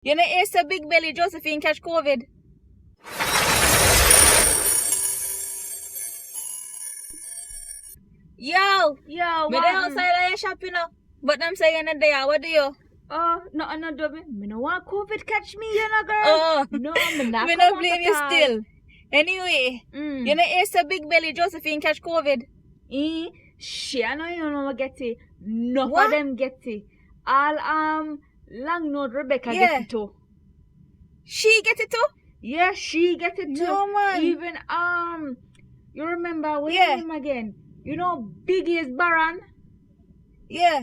You know, it's a big belly Josephine catch COVID. Yo, me dey outside of your shop, you know. But I'm saying that they are, what do you? No, Dobby. Me no want COVID catch me, you know, girl. Oh, No, me not. me no blame you still. Anyway, you know, it's a big belly Josephine catch COVID. She, I know you know get it. None What? of them get it. All long nose Rebecca get it too. She get it too? Yeah, she get it too. No, man. Even you remember what's Yeah. his name again? You know Biggie's Baron? Yeah.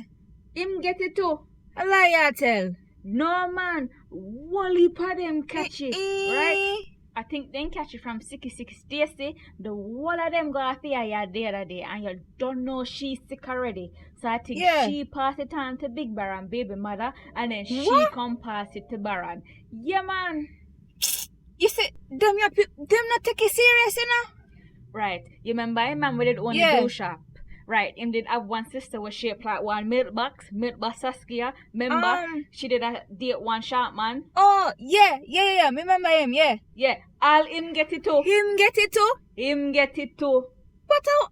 Him get it too. A lie I tell. No man, Wally pa them catch it, right? I think they catch it from 66 Stacy. The whole of them got a fear the other day, and you don't know she's sick already. So I think she passed it on to Big Baron, baby mother, and then she come pass it to Baron. Yeah, man. You see, them not take it serious, you know? Right. You remember him man with it on the blue shop? Right. Him did have one sister was shaped like one milk box Saskia. Remember? She did a date one sharp man. Oh, yeah. Me remember him, yeah. Yeah. All him get it too. Him get it too? Him get it too. But how?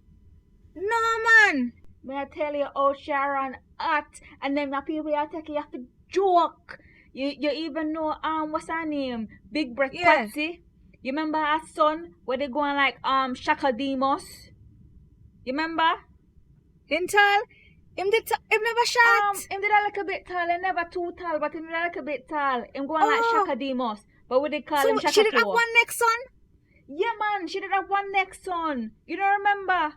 No, man. May I tell you how Sharon act, and then the people you take you have to joke. You even know what's her name? Big Breath Patsy. You remember her son where they going like Shaka Demos? You remember? Him tall? Him never shot. Him did a little bit tall, and never too tall, but him did a little bit tall. Him going like Shaka Demos. But what they call him Shaka she did Tour. have one next son? Yeah man, she did have one next son. You don't remember?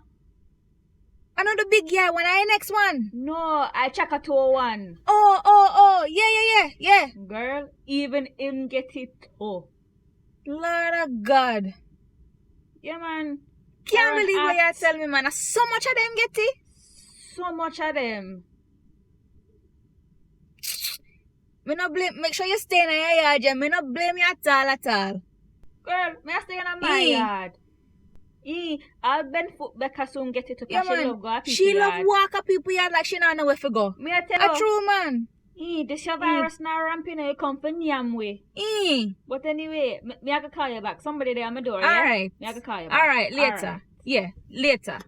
Another big guy when I next one. No, I Shaka Tour one. Oh, yeah. Girl, even him get it too. Lord of God. Yeah man. Can't believe what you tell me, man. So much of them get it. So much of them. Me no blame. Make sure you stay in your yard, yeah. Me no blame you at all. Girl, me stay in my yard. I'll bend foot Becca soon get it to Yeah, she man. love go a people She yard. love walk up people yard like she don't know where to go. Me I tell A you. true man. This your virus now ramping you come from Nyam way. But anyway, me I can call you back. Somebody there at my door, yeah? Alright. Me I can call you back. Alright, later. Alright. Yeah, later.